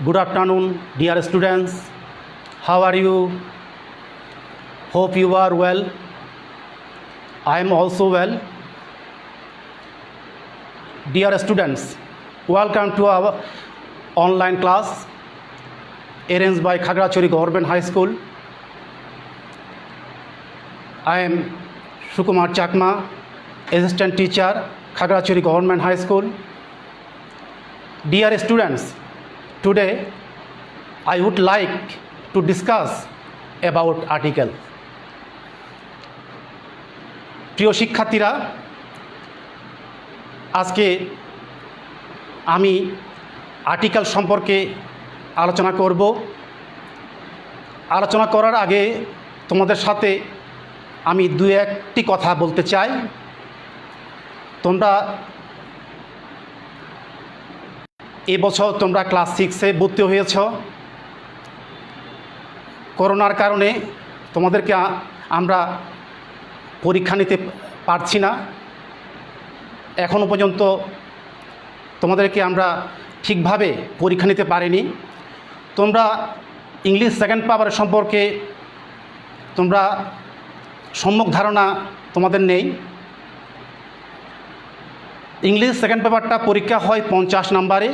Good afternoon, dear students. How are you? Hope you are well. I am also well. Dear students, welcome to our online class arranged by Khagrachari Government High School. I am Sukumar Chakma, Assistant Teacher, Khagrachari Government High School. Dear students, today I would like to discuss about article. প্রিয় শিক্ষার্থীরা, আজকে আমি article সম্পর্কে আলোচনা করব। আলোচনা করার আগে তোমাদের সাথে আমি দু একটি কথা বলতে চাই। তোমরা এবছর তোমরা ক্লাস 6-এ ভর্তি হয়েছ। করোনার কারণে তোমাদেরকে আমরা পরীক্ষা নিতে পারছি না। এখনও পর্যন্ত তোমাদেরকে আমরা ঠিকভাবে পরীক্ষা নিতে পারিনি। তোমরা ইংলিশ সেকেন্ড পেপার সম্পর্কে তোমরা সম্যক ধারণা তোমাদের নেই। ইংলিশ সেকেন্ড পেপারটা পরীক্ষা হয় 50 নম্বরে।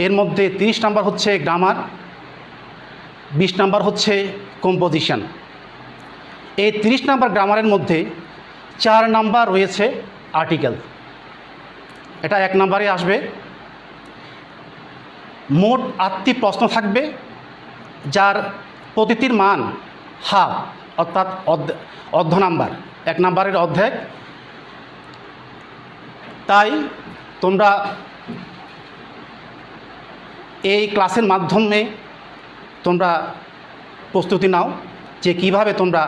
এর মধ্যে 30 নম্বর হচ্ছে গ্রামার, 20 নম্বর হচ্ছে কম্পোজিশন। এই 30 নম্বর গ্রামারের মধ্যে 4 নম্বর রয়েছে আর্টিকেল। এটা 1 নম্বরে আসবে। মোট 8টি প্রশ্ন থাকবে, যার প্রতিটির মান হাফ, অর্থাৎ অর্ধ নাম্বার, 1 নম্বরের অর্ধেক। তাই তোমরা এই ক্লাসের মাধ্যমে তোমরা প্রস্তুতি নাও যে কিভাবে তোমরা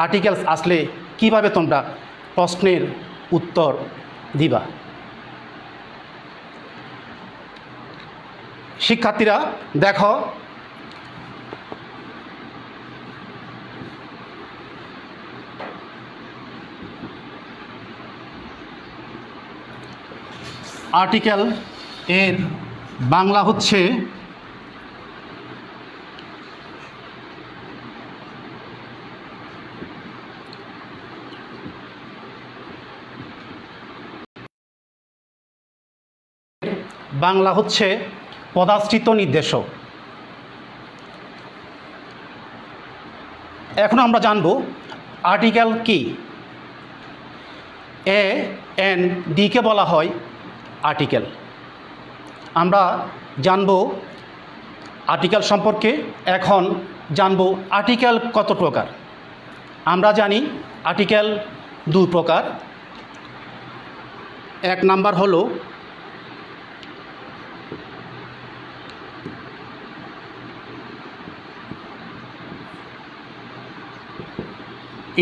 আর্টিকেলস আসলে কিভাবে তোমরা প্রশ্নের উত্তর দিবা। শিক্ষার্থীরা দেখো, আর্টিকেল এর বাংলা হচ্ছে পদাশ্রিত নির্দেশক। এখন আমরা জানব আর্টিকেল কি। এ এন ডিকে বলা হয় আর্টিকেল। আমরা জানব আর্টিকেল সম্পর্কে। এখন জানব আর্টিকেল কত প্রকার। আমরা জানি আর্টিকেল 2 প্রকার। 1 নাম্বার হলো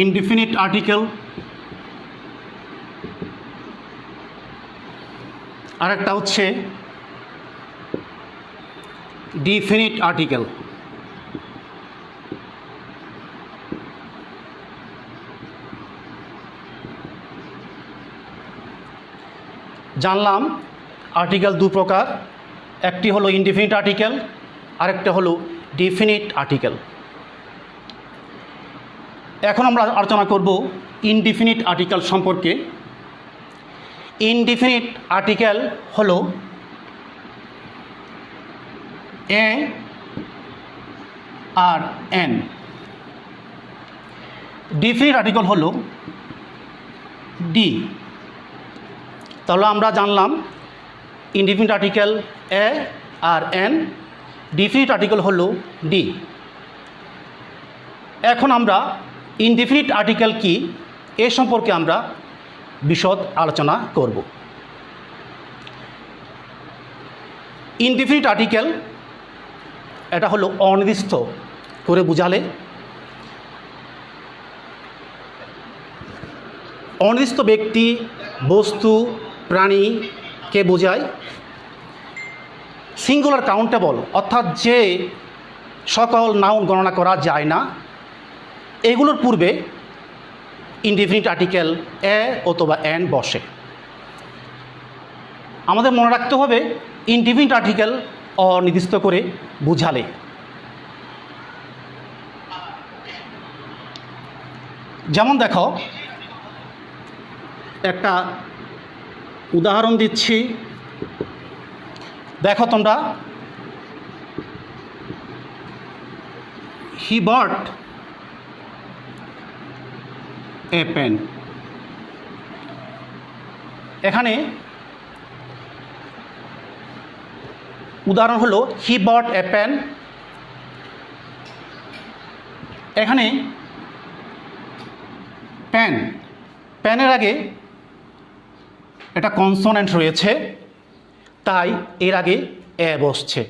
ইনডিফিনিট আর্টিকেল, আরেকটা হচ্ছে ডিফিনিট আর্টিকেল। জানলাম আর্টিকেল 2 প্রকার। একটি হলো ইনডিফিনিট আর্টিকেল, আরেকটা হলো ডিফিনিট আর্টিকেল। এখন আমরা আলোচনা করব ইনডিফিনিট আর্টিকেল সম্পর্কে। ইনডিফিনিট আর্টিকেল হলো এ আর এন। ডিফিনিট আর্টিকেল হলো ডি। তাহলে আমরা জানলাম indefinite article a R N, definite article হলো ডি। এখন আমরা ইনডিফিনিট আর্টিকেল কি এ সম্পর্কে আমরা বিশদ আলোচনা করব। ইনডিফিনিট আর্টিকেল এটা হলো অনির্দিষ্ট করে বোঝালে। অনির্দিষ্ট ব্যক্তি, বস্তু, প্রাণীকে বোঝায়। সিঙ্গুলার কাউন্টেবল, অর্থাৎ যে সকল নাউন গণনা করা যায় না, এগুলোর পূর্বে ইনডিফিনিট আর্টিকেল এ অথবা এন বসে। আমাদের মনে রাখতে হবে ইনডিফিনিট আর্টিকেল অনির্দিষ্ট করে বুঝালে। যেমন দেখো, একটা উদাহরণ দিচ্ছি, দেখো তোমরা, হি বট এ পেন। এখানে উদাহরণ হলো হি বট এ পেন। এখানে পেন, পেনের আগে একটা কনসোনেন্ট রয়েছে, তাই এর আগে এ বসছে।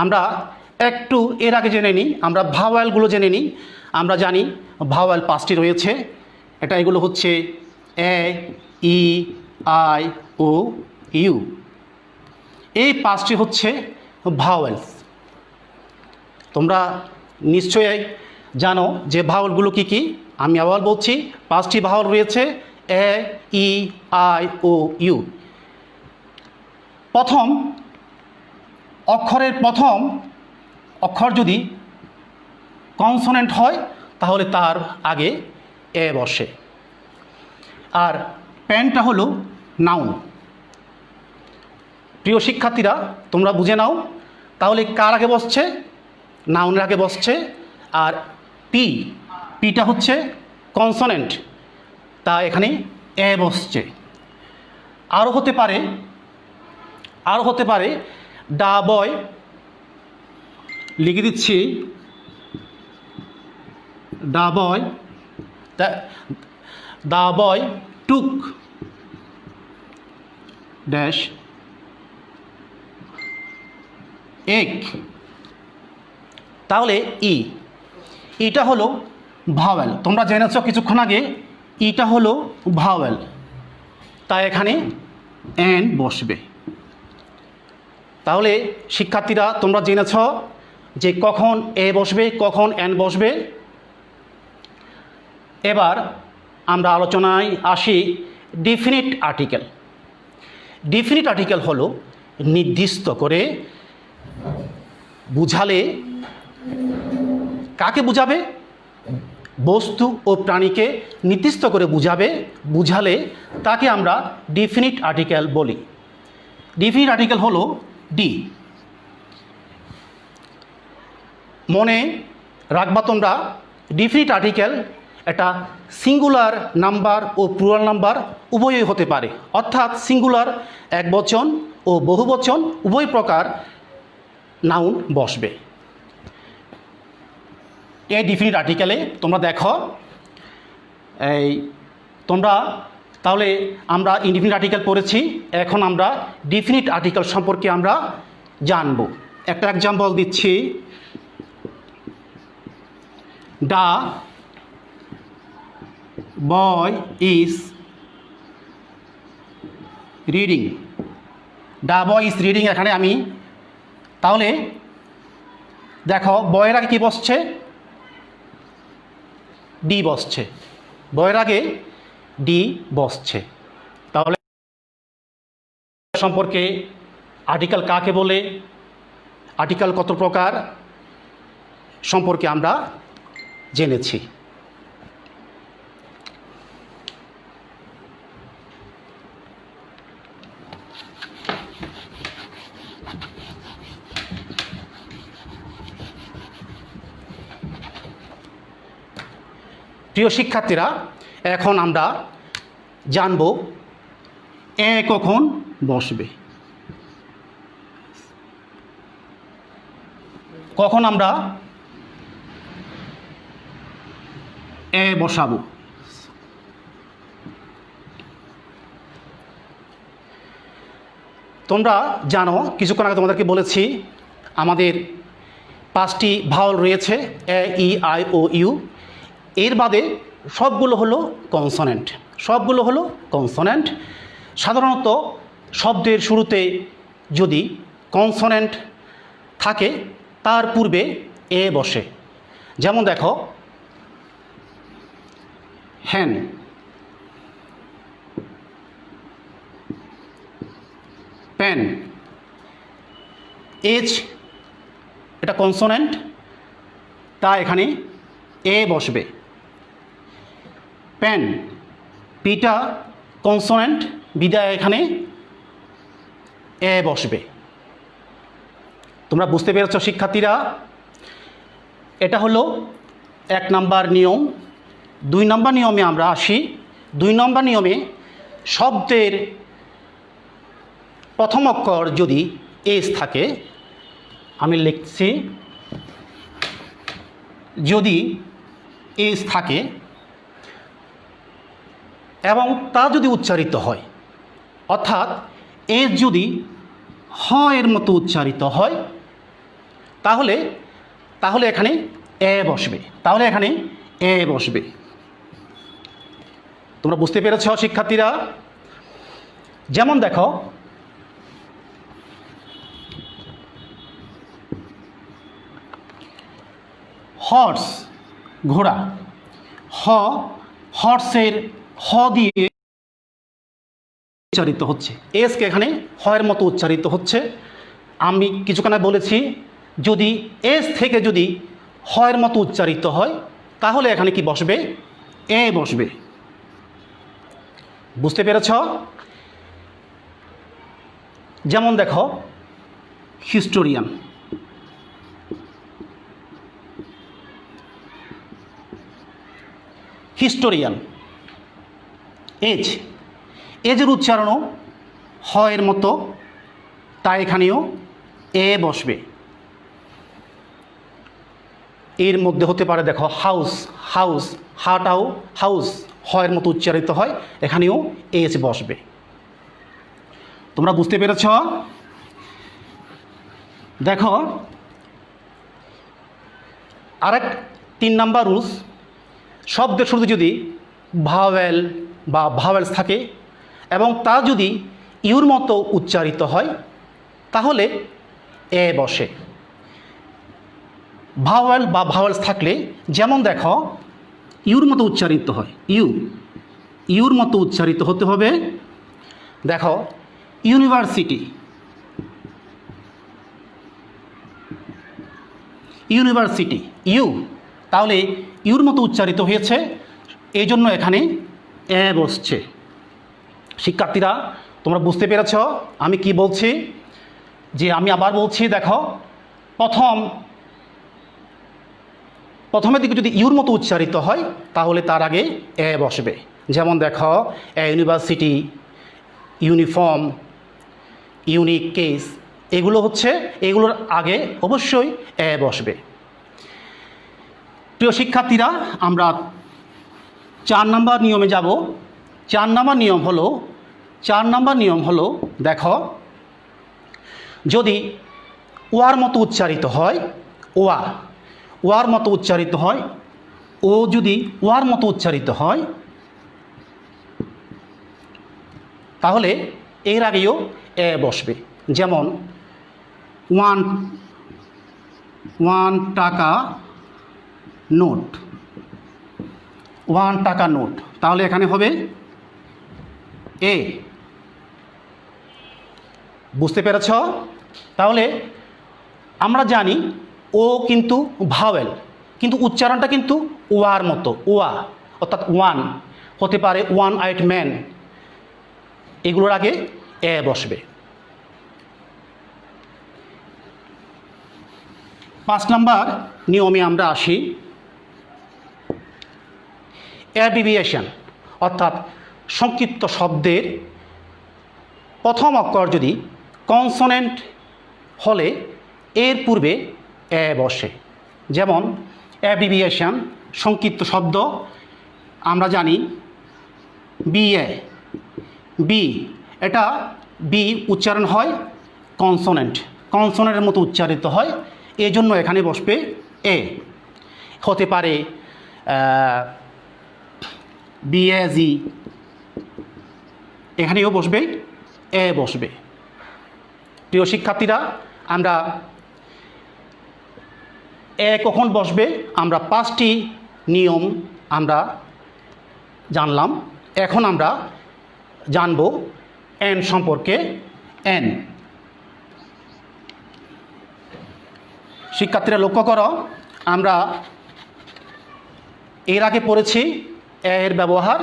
আমরা একটু এর আগে জেনে নিই, আমরা ভাওয়ালগুলো জেনে নিই। আমরা জানি ভাওয়াল 5টি রয়েছে। এগুলো হচ্ছে এ, ই, আই, ও, ইউ। এই 5টি হচ্ছে ভাওয়ালস। তোমরা নিশ্চয়ই জানো যে ভাওয়ালগুলো কী কী। আমি আবার বলছি, 5টি ভাওয়াল রয়েছে, এ, ই, আই, ও, ইউ। প্রথম অক্ষরের প্রথম অক্ষর যদি কনসোনেন্ট হয় তাহলে তার আগে এ বসে। আর পেনটা হলো নাউন। প্রিয় শিক্ষার্থীরা, তোমরা বুঝে নাও তাহলে কার আগে বসছে? নাউনের আগে বসছে। আর পিটা হচ্ছে কনসোনেন্ট, তা এখানে এ বসছে। আরও হতে পারে ডা বয়, লিখে দিচ্ছি, ডা বয়, দা বয় টুক ড্যাশ এক। তাহলে ইটা হলো ভাওয়েল। তোমরা জেনেছ কিছুক্ষণ আগে ইটা হলো ভাওয়েল, তাই এখানে এন বসবে। তাহলে শিক্ষার্থীরা, তোমরা জেনেছ যে কখন এ বসবে, কখন এন বসবে। এবার আমরা আলোচনায় আসি ডিফিনিট আর্টিকেল। ডিফিনিট আর্টিকেল হলো নির্দিষ্ট করে বুঝালে। কাকে বুঝাবে? বস্তু ও প্রাণীকে নির্দিষ্ট করে বুঝালে তাকে আমরা ডিফিনিট আর্টিকেল বলি। ডিফিনিট আর্টিকেল হলো ডি। মনে রাখবা তোমরা, ডিফিনিট আর্টিকেল এটা সিঙ্গুলার নাম্বার ও প্লুরাল নাম্বার উভয়ই হতে পারে। অর্থাৎ সিঙ্গুলার একবচন ও বহুবচন উভয় প্রকার নাউন বসবে এই ডিফিনিট আর্টিকেলে। তোমরা দেখো, তোমরা তাহলে আমরা ইনডিফিনিট আর্টিকেল পড়েছি, এখন আমরা ডিফিনিট আর্টিকেল সম্পর্কে আমরা জানব। একটা এক্সাম্পল দিচ্ছি, the boy is reading. The boy is reading, এখানে আমি তাহলে দেখো বয়ের আগে কী বসছে? ডি বসছে। বয়ের আগে ডি বসছে। তাহলে সম্পর্কে আর্টিকেল কাকে বলে, আর্টিকেল কত প্রকার সম্পর্কে আমরা জেনেছি। প্রিয় শিক্ষার্থীরা, এখন আমরা জানব এ কখন বসবে, কখন আমরা এ বসাবো। তোমরা জানো, কিছুক্ষণ আগে তোমাদেরকে বলেছি আমাদের 5টি ভাওয়াল রয়েছে, এ, ই, আই, ও, ইউ। এর বাদে সবগুলো হলো কনসোনেন্ট। সাধারণত শব্দের শুরুতে যদি কনসোনেন্ট থাকে তার পূর্বে এ বসে। যেমন দেখো, হ্যান, পেন, এইচ এটা কনসোনেন্ট, তাই এখানে এ বসবে। পেন, পিটা কনসোনেন্ট, বিদায় এখানে এ বসবে। তোমরা বুঝতে পেরেছ শিক্ষার্থীরা? এটা হলো 1 নাম্বার নিয়ম। 2 নাম্বার নিয়মে আমরা আসি। 2 নাম্বার নিয়মে শব্দের প্রথম অক্ষর যদি এস থাকে, আমি লিখছি, যদি এস থাকে এবং তা যদি উচ্চারিত হয়, অর্থাৎ এস যদি হ এর মতো উচ্চারিত হয়, তাহলে এখানে এ বসবে। এ বসবে। তোমরা বুঝতে পেরেছ শিক্ষার্থীরা? যেমন দেখো, হর্স ঘোড়া, হর্সের হ দিয়ে উচ্চারিত হচ্ছে, এসকে এখানে হয়ের মতো উচ্চারিত হচ্ছে। আমি কিছুক্ষণ বলেছি, যদি এস থেকে যদি হয়ের মতো উচ্চারিত হয়, তাহলে এখানে কি বসবে? এ বসবে। বুঝতে পেরেছ? যেমন দেখো, হিস্টোরিয়ান, এজের উচ্চারণও হয়ের মতো, তাই এখানেও এ বসবে। এর মধ্যে হতে পারে দেখো হাউস, হাটাও হাউস হয়ের মতো উচ্চারিত হয়, এখানেও এস বসবে। তোমরা বুঝতে পেরেছ? দেখো, আরেক 3 নাম্বার রুলস, শব্দের শুরুতে যদি ভাওয়েল বা ভাওয়েলস থাকে এবং তা যদি ইউর মতো উচ্চারিত হয়, তাহলে এ বসে। ভাওয়েল বা ভাওয়েলস থাকলে, যেমন দেখো, ইউর মতো উচ্চারিত হয়, ইউর মতো উচ্চারিত হতে হবে। দেখো, ইউনিভার্সিটি, ইউ, তাহলে ইউর মতো উচ্চারিত হয়েছে, এই জন্য এখানে এ বসছে। শিক্ষার্থীরা, তোমরা বুঝতে পেরেছ আমি কি বলছি? যে আমি আবার বলছি, দেখো, প্রথমের দিকে যদি ইউর মতো উচ্চারিত হয়, তাহলে তার আগে এ বসবে। যেমন দেখো, ইউনিভার্সিটি, ইউনিফর্ম, ইউনিক কেস, এগুলোর আগে অবশ্যই এ বসবে। প্রিয় শিক্ষার্থীরা, আমরা 4 নাম্বার নিয়মে যাব। 4 নাম্বার নিয়ম হলো, দেখো, যদি ওয়ার মতো উচ্চারিত হয়, ওয়ার মতো উচ্চারিত হয়, ও যদি ওয়ার মতো উচ্চারিত হয়, তাহলে এর আগেও এ বসবে। যেমন 1 টাকা নোট, 1 টাকা নোট, তাহলে এখানে হবে এ। বুঝতে পেরেছ? তাহলে আমরা জানি ও কিন্তু ভাওয়েল, কিন্তু উচ্চারণটা কিন্তু ওয়ার মতো, অর্থাৎ 1 হতে পারে, 1-eyed ম্যান, এগুলোর আগে এ বসবে। 5 নাম্বার নিয়মে আমরা আসি। অ্যাব্রিভিয়েশন, অর্থাৎ সংক্ষিপ্ত শব্দের প্রথম অক্ষর যদি কনসোনেন্ট হলে এর পূর্বে এ বসে। যেমন অ্যাব্রিভিয়েশন, সংক্ষিপ্ত শব্দ, আমরা জানি বি, এটা বি উচ্চারণ হয় কনসোনেন্টের মতো উচ্চারিত হয়, এই জন্য এখানে বসবে এ। হতে পারে বিএজি, এখানেও বসবে এ বসবে। প্রিয় শিক্ষার্থীরা, আমরা এ কখন বসবে, আমরা 5টি নিয়ম আমরা জানলাম। এখন আমরা জানব এন সম্পর্কে। এন, শিক্ষার্থীরা লক্ষ্য করো, আমরা এর আগে পড়েছি এর ব্যবহার,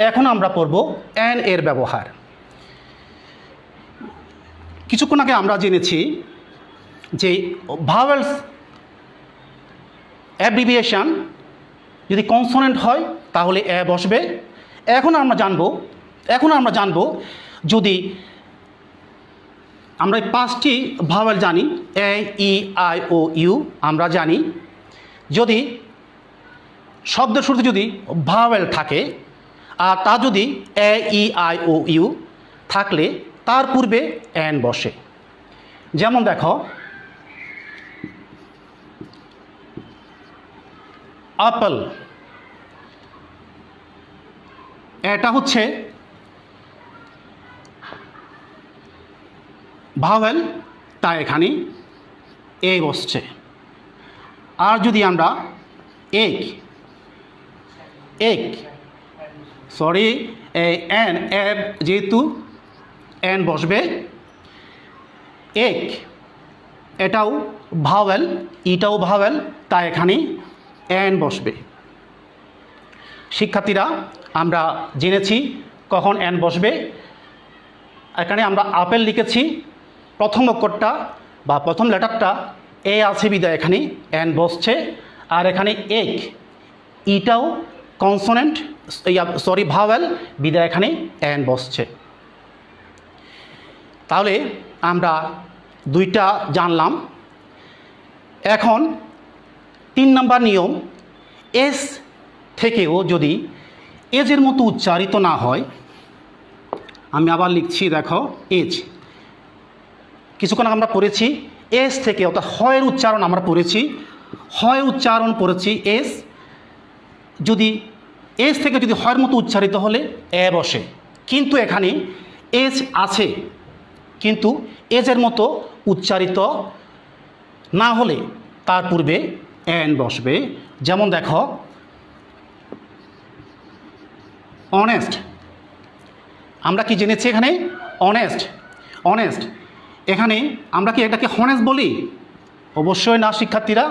এখন আমরা পড়ব অ্যান এর ব্যবহার। কিছুক্ষণ আগে আমরা জেনেছি যে ভাওয়েলস অ্যাব্রিভিয়েশন যদি কনসোনেন্ট হয় তাহলে এ বসবে। এখন আমরা জানব যদি আমরা এই 5টি ভাওয়েল জানি, এ, ই, আই, ও, ইউ আমরা জানি, যদি শব্দের শুরুতে যদি ভাওয়েল থাকে আর তা যদি এ, ই, আই, ও, ইউ থাকলে তার পূর্বে অ্যান বসে। যেমন দেখো, আপেল, এটা হচ্ছে ভাওয়েল, তাই এখানে এ বসছে। আর যদি আমরা এক এন এর যেহেতু এন বসবে, এক এটাও ভাওয়েল, ইটাও ভাওয়েল, তাই এখানে এন বসবে। শিক্ষার্থীরা আমরা জেনেছি কখন এন বসবে। এখানে আমরা আপেল লিখেছি, প্রথম অক্ষরটা বা প্রথম লেটারটা এ আছে বিদায় এখানে এন বসছে। আর এখানে এক, ইটাও কনসোনেন্ট ভাওয়েল বিদায় এখানে এন বসছে। তাহলে আমরা দুইটা জানলাম। এখন 3 নম্বর নিয়ম, এস থেকেও যদি এজের মতো উচ্চারিত না হয়, আমি আবার লিখছি, দেখো এজ, কিছুক্ষণ আমরা পড়েছি এস থেকে, অর্থাৎ হয়ের উচ্চারণ আমরা পড়েছি, এস, যদি এস থেকে যদি হয়ের মতো উচ্চারিত হলে এ বসে। কিন্তু এখানে এজ আছে, কিন্তু এজের মতো উচ্চারিত না হলে তার পূর্বে এন বসবে। যেমন দেখো, অনেস্ট, আমরা কি জেনেছি এখানে অনেস্ট, এখানে আমরা কি এটাকে হনেস্ট বলি? অবশ্যই না শিক্ষার্থীরা,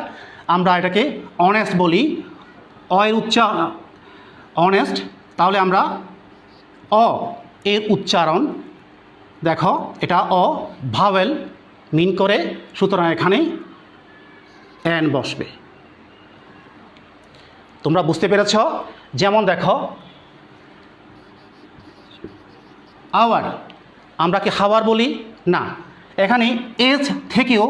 আমরা এটাকে অনেস্ট বলি। এর অনেস্ট, তাহলে আমরা অ এর উচ্চারণ, দেখো এটা অ ভাওয়েল মিন করে, সুতরাং এখানে এন বসবে। তোমরা বুঝতে পেরেছ? যেমন দেখো, আওয়ার, আমরা কি হাওয়ার বলি? না, এখানে এজ থেকেও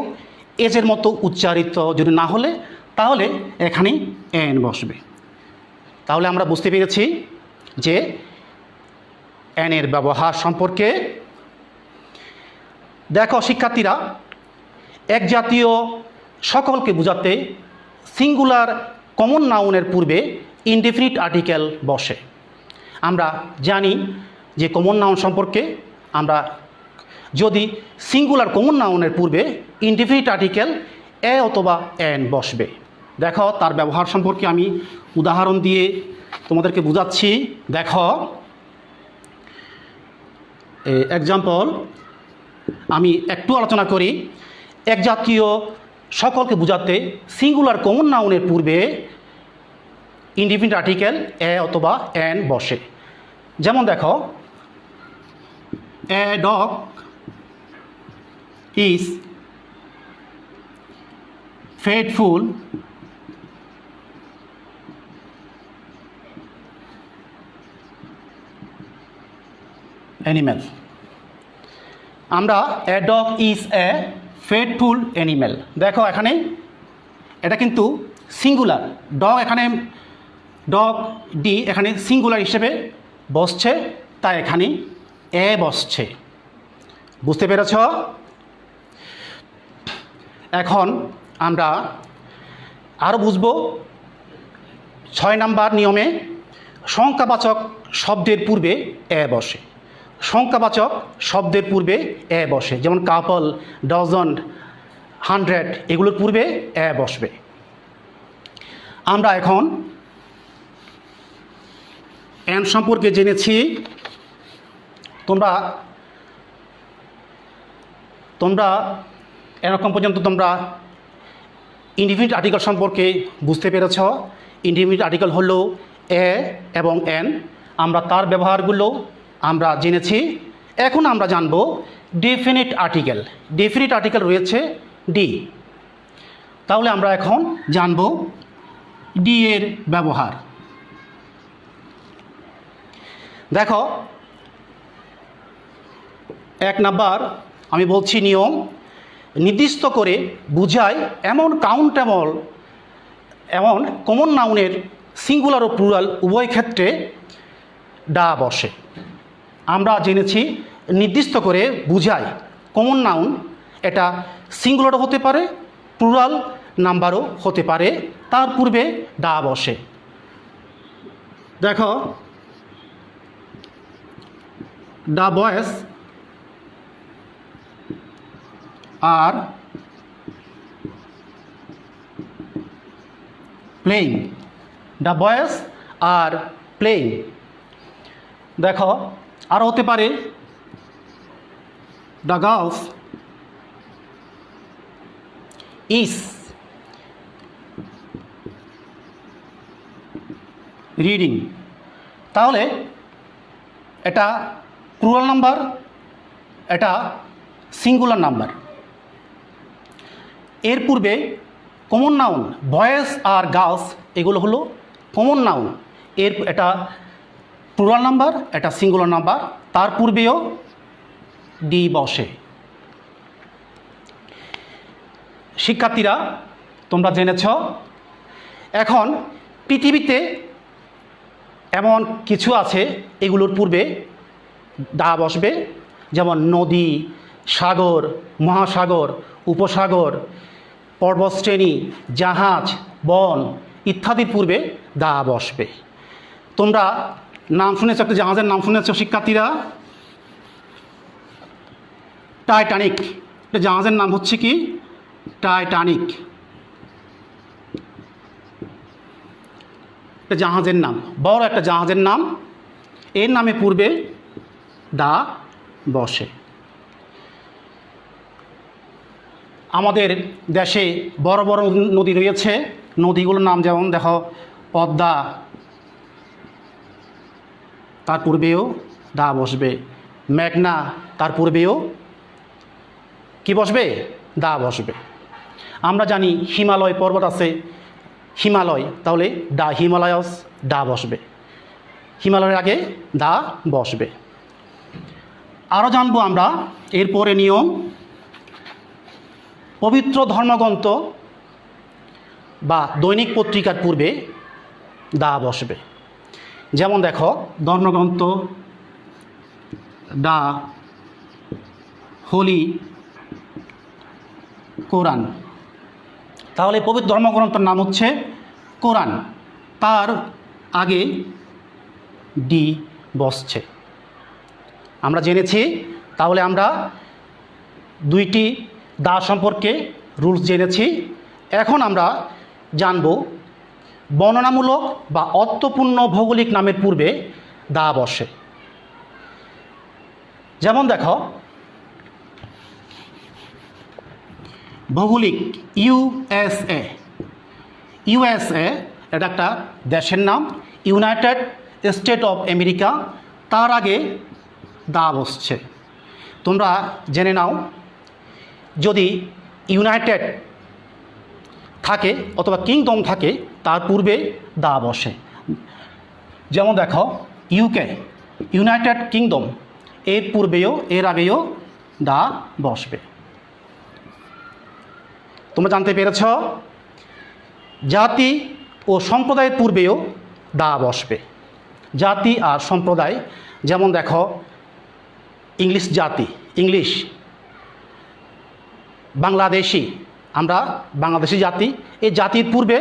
এজের মতো উচ্চারিত যদি না হলে তাহলে এখানে এন বসবে। তাহলে আমরা বুঝতে পেরেছি যে এন এর ব্যবহার সম্পর্কে। দেখো শিক্ষার্থীরা, এক জাতীয় সকলকে বোঝাতে সিঙ্গুলার কমন নাউনের পূর্বে ইনডেফিনিট আর্টিকেল বসে। আমরা জানি যে কমন নাউন সম্পর্কে, আমরা যদি সিঙ্গুলার কমন নাউনের পূর্বে ইনডেফিনিট আর্টিকেল এ অথবা এন বসবে। দেখো তার ব্যবহার সম্পর্কে আমি উদাহরণ দিয়ে তোমাদেরকে বোঝাচ্ছি। দেখো এক্সাম্পল আমি একটু আলোচনা করি। এক জাতীয় সকলকে বোঝাতে সিঙ্গুলার কমন নাউনের পূর্বে ইনডেফিনিট আর্টিকেল এ অথবা এন বসে। যেমন দেখো, a dog is faithful animal. আমরা a dog is a faithful animal, দেখো এখানে এটা কিন্তু সিঙ্গুলার, ডগ এখানে ডগ ডি এখানে সিঙ্গুলার হিসেবে বসছে, তাই এখানে এ বসছে। বুঝতে পেরেছ? এখন আমরা আরও বুঝব 6 নম্বর নিয়মে সংখ্যাবাচক শব্দের পূর্বে এ বসে। সংখ্যাবাচক শব্দের পূর্বে এ বসে, যেমন কাপল, ডজন, 100 এগুলোর পূর্বে এ বসবে। আমরা এখন এন সম্পর্কে জেনেছি। তোমরা এরকম পর্যন্ত তোমরা ইনডিফিনিট আর্টিকেল সম্পর্কে বুঝতে পেরেছ। ইনডিফিনিট আর্টিকেল হলো এ এবং এন, আমরা তার ব্যবহারগুলো আমরা জেনেছি। এখন আমরা জানব ডেফিনিট আর্টিকেল। ডেফিনিট আর্টিকেল রয়েছে ডি। তাহলে আমরা এখন জানব ডি এর ব্যবহার। দেখো, 1 নাম্বার আমি বলছি নিয়ম, নির্দিষ্ট করে বুঝায় এমন কাউন্টেবল এমন কমন নাউনের সিঙ্গুলার ও প্লুরাল উভয় ক্ষেত্রে ডা বসে। আমরা জেনেছি নির্দিষ্ট করে বুঝায় কমন নাউন, এটা সিঙ্গুলারও হতে পারে, প্লুরাল নাম্বারও হতে পারে, তার পূর্বে ডা বসে। দেখো, the boys are playing. The boys are playing. দেখো, আরও হতে পারে দ্য গার্লস ইজ রিডিং। তাহলে এটা প্লুরাল নাম্বার, এটা সিঙ্গুলার নাম্বার। এর পূর্বে কমন নাউন বয়েজ আর গার্লস এগুলো হলো কমন নাউন, এটা প্লুরাল নাম্বার, এটা সিঙ্গুলার নাম্বার, তার পূর্বেও ডি বসে। শিক্ষার্থীরা, তোমরা জেনেছ। এখন পৃথিবীতে এমন কিছু আছে এগুলোর পূর্বে ডা বসবে, যেমন নদী, সাগর, মহাসাগর, উপসাগর, পর্বতশ্রেণী, জাহাজ, বন ইত্যাদির পূর্বে দা বসবে। তোমরা নাম শুনেছ, একটা জাহাজের নাম শুনেছ শিক্ষার্থীরা, টাইটানিক। এটা জাহাজের নাম হচ্ছে কি? টাইটানিক। এটা জাহাজের নাম, বড় একটা জাহাজের নাম, এর নামে পূর্বে দা বসে। আমাদের দেশে বড় বড় নদী রয়েছে, নদীগুলোর নাম যেমন দেখো পদ্মা, তার পূর্বেও দা বসবে। মেঘনা, তার পূর্বেও কি বসবে? দা বসবে। আমরা জানি হিমালয় পর্বত আছে, হিমালয়, তাহলে দা হিমালয়স, দা বসবে। হিমালয়ের আগে দা বসবে। আরও জানবো আমরা এরপরে নিয়ম, পবিত্র ধর্মগ্রন্থ বা দৈনিক পত্রিকার পূর্বে দা বসবে। যেমন দেখো, ধর্মগ্রন্থ দা হোলি কোরআন। তাহলে পবিত্র ধর্মগ্রন্থের নাম হচ্ছে কোরআন, তার আগে ডি বসছে। আমরা জেনেছি। তাহলে আমরা দুইটি দা সম্পর্কে রুলস জেনেছি। এখন আমরা জানব বর্ণনামূলক বা অর্থপূর্ণ ভৌগোলিক নামের পূর্বে দা বসে। যেমন দেখো, ভৌগোলিক ইউএসএ। ইউএসএ এটা একটা দেশের নাম, ইউনাইটেড স্টেট অফ আমেরিকা, তার আগে দা বসছে। তোমরা জেনে নাও, যদি ইউনাইটেড থাকে অথবা কিংডম থাকে তার পূর্বে দা বসে। যেমন দেখো, ইউকে, ইউনাইটেড কিংডম, এর পূর্বেও এর আগেও দা বসবে। তোমরা জানতে পেরেছ। জাতি ও সম্প্রদায়ের পূর্বেও দা বসবে। জাতি আর সম্প্রদায়, যেমন দেখো ইংলিশ জাতি, ইংলিশ, বাংলাদেশি, আমরা বাংলাদেশি জাতি, এই জাতির পূর্বে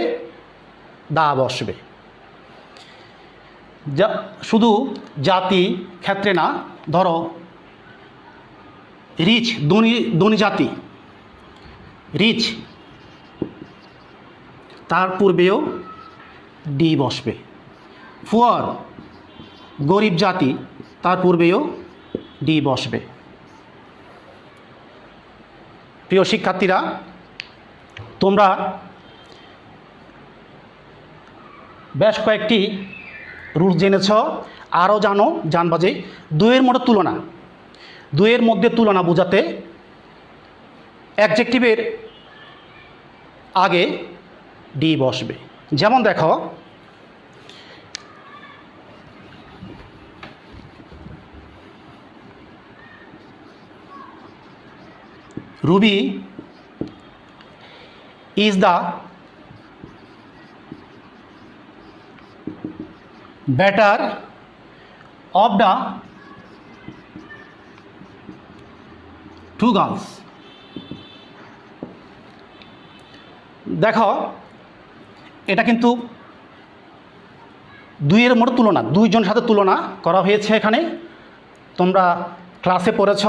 দা বসবে। শুধু জাতি ক্ষেত্রে না, ধরো রিচ, ধনী জাতি, রিচ, তার পূর্বেও ডি বসবে। পুয়ার, গরিব জাতি, তার পূর্বেও ডি বসবে। প্রিয় শিক্ষার্থীরা, তোমরা বেশ কয়েকটি রুলস জেনেছ, আরও জানবা যে দুইয়ের মধ্যে তুলনা, দুইয়ের মধ্যে তুলনা বোঝাতে অ্যাডজেক্টিভের আগে ডি বসবে। যেমন দেখো, Ruby is the better of the two girls. দেখো, এটা কিন্তু দুইয়ের মধ্যে তুলনা, দুইজনের সাথে তুলনা করা হয়েছে এখানে। তোমরা ক্লাসে পড়েছ,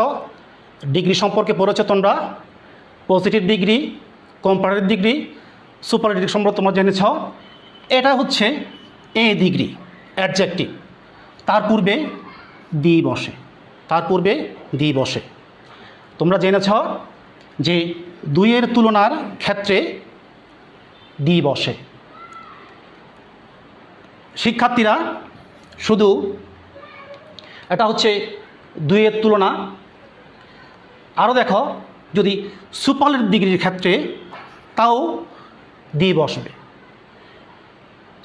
ডিগ্রি সম্পর্কে পড়েছ তোমরা, positive degree, comparative degree, superlative degree সম্পর্কে তোমরা জেনেছ। এটা হচ্ছে এ ডিগ্রি অ্যাডজেক্টিভ, তার পূর্বে দি বসে, তার পূর্বে দি বসে। তোমরা জেনেছ যে দুইয়ের তুলনার ক্ষেত্রে দি বসে। শিক্ষার্থীরা শুধু এটা হচ্ছে দুইয়ের তুলনা। আরও দেখো, যদি সুপারলেটিভ ডিগ্রির ক্ষেত্রে তাও দি বসবে।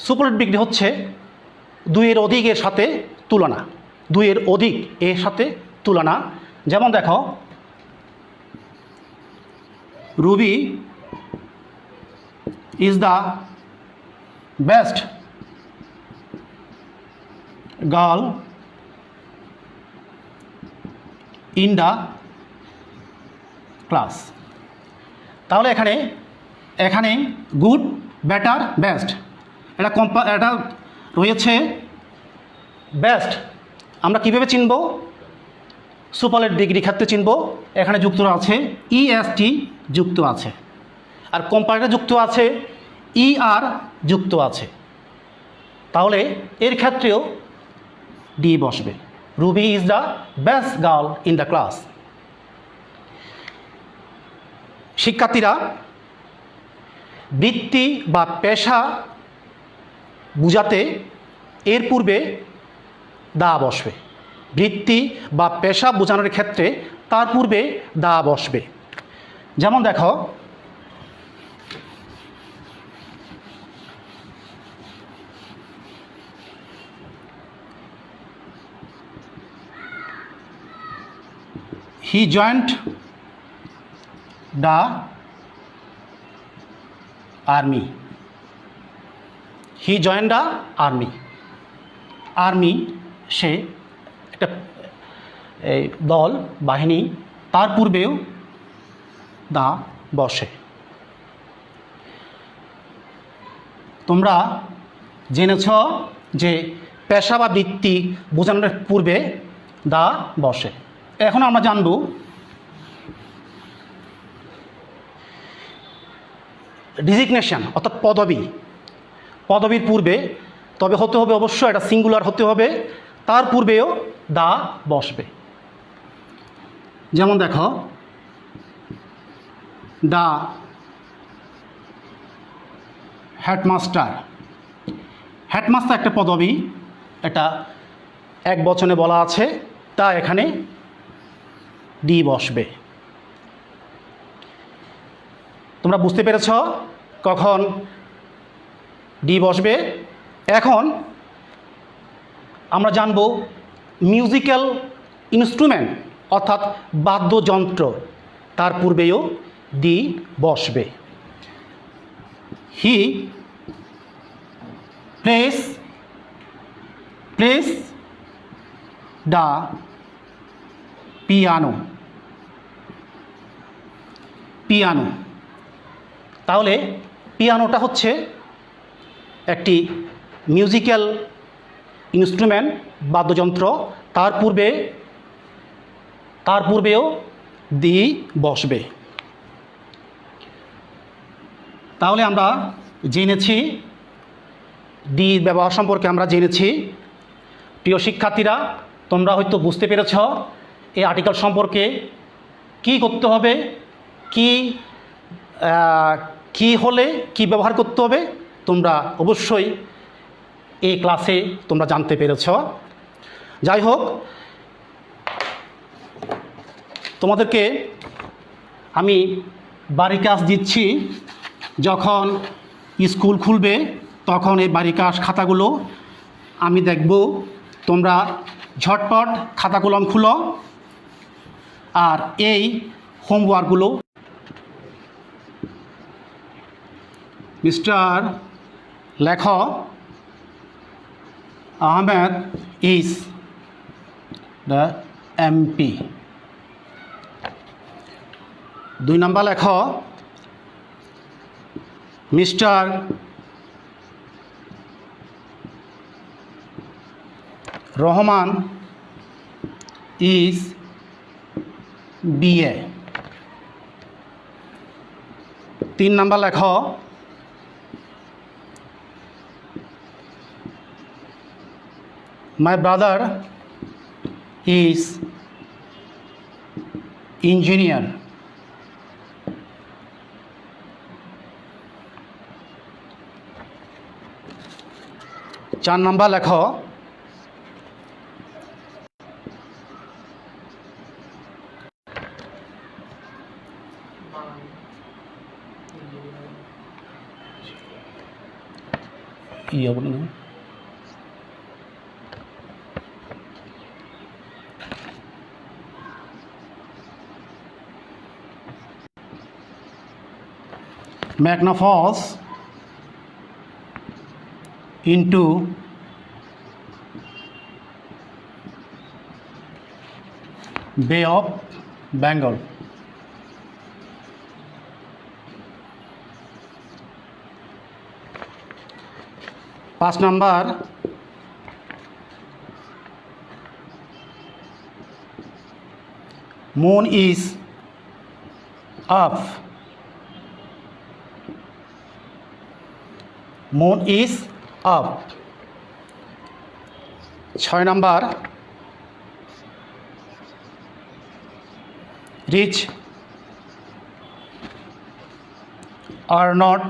সুপারলেটিভ ডিগ্রি হচ্ছে দুইয়ের অধিকের সাথে তুলনা, দুইয়ের অধিক এর সাথে তুলনা। যেমন দেখো, Ruby is the best girl in the class. তাহলে এখানে এখানে গুড, বেটার, বেস্ট, এটা রয়েছে বেস্ট। আমরা কীভাবে চিনব? সুপারলেটিভ ডিগ্রি ক্ষেত্রে চিনব, এখানে যুক্ত আছে ইএসটি যুক্ত আছে, আর কম্পারেটিভ যুক্ত আছে ইআর যুক্ত আছে। তাহলে এর ক্ষেত্রেও ডি বসবে। Ruby is the best girl in the class. শিক্ষার্থীরা, বৃত্তি বা পেশা বুঝাতে এর পূর্বে দা বসবে। বৃত্তি বা পেশা বোঝানোর ক্ষেত্রে তার পূর্বে দা বসবে। যেমন দেখো, he joined the army. He joined the army. Army সে একটা দল, বাহিনী, তার পূর্বেও দা বসে। তোমরা জেনেছ যে পেশা বা বৃত্তি বোঝানোর পূর্বে দা বসে। এখন আমরা জানব ডিজিগনেশন অর্থাৎ পদবি। পদবীর পূর্বে তবে হতে হবে অবশ্যই এটা সিঙ্গুলার হতে হবে, তার পূর্বেও দা বসবে। যেমন দেখো, দা হেডমাস্টার। হেডমাস্টার একটা পদবি, এটা এক বচনে বলা আছে, তা এখানে ডি বসবে। তোমরা বুঝতে পেরেছ কখন ডি বসবে। এখন আমরা জানব মিউজিক্যাল ইনস্ট্রুমেন্ট অর্থাৎ বাদ্যযন্ত্র, তার পূর্বেও ডি বসবে। He plays the piano. Piano, তাহলে পিয়ানোটা হচ্ছে একটি মিউজিক্যাল ইনস্ট্রুমেন্ট, বাদ্যযন্ত্র, তার পূর্বেও দি বসবে। তাহলে আমরা জেনেছি ডি ব্যবহার সম্পর্কে, আমরা জেনেছি। প্রিয় শিক্ষার্থীরা, তোমরা হয়তো বুঝতে পেরেছ এই আর্টিকেল সম্পর্কে কি করতে হবে, কি হলে কি ব্যবহার করতে হবে। তোমরা অবশ্যই এই ক্লাসে তোমরা জানতে পেরেছ। যাই হোক, তোমাদেরকে আমি বাড়ি কাজ দিচ্ছি। যখন স্কুল খুলবে তখন এই বাড়ি কাজ খাতাগুলো আমি দেখব। তোমরা ঝটপট খাতা কলম খুলো আর এই হোমওয়ার্কগুলো মিস্টার লেখ Ahmed is the MP. 2 number লেখ mister Rahman is BA. 3 number লেখ my brother is engineer. 4 number লেখ Magna Falls into Bay of Bengal. Pass number moon is up. Moon is up. 6 number rich are not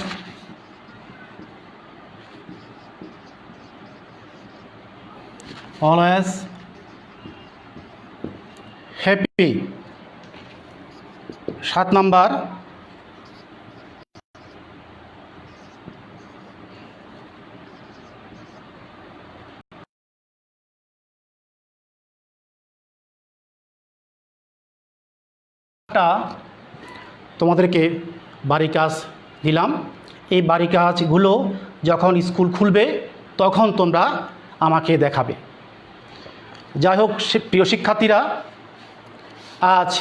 always happy. 7 number তোমাদেরকে বাড়ি কাজ দিলাম। এই বাড়ি কাজগুলো যখন স্কুল খুলবে তখন তোমরা আমাকে দেখাবে। যাই হোক প্রিয় শিক্ষার্থীরা, আজ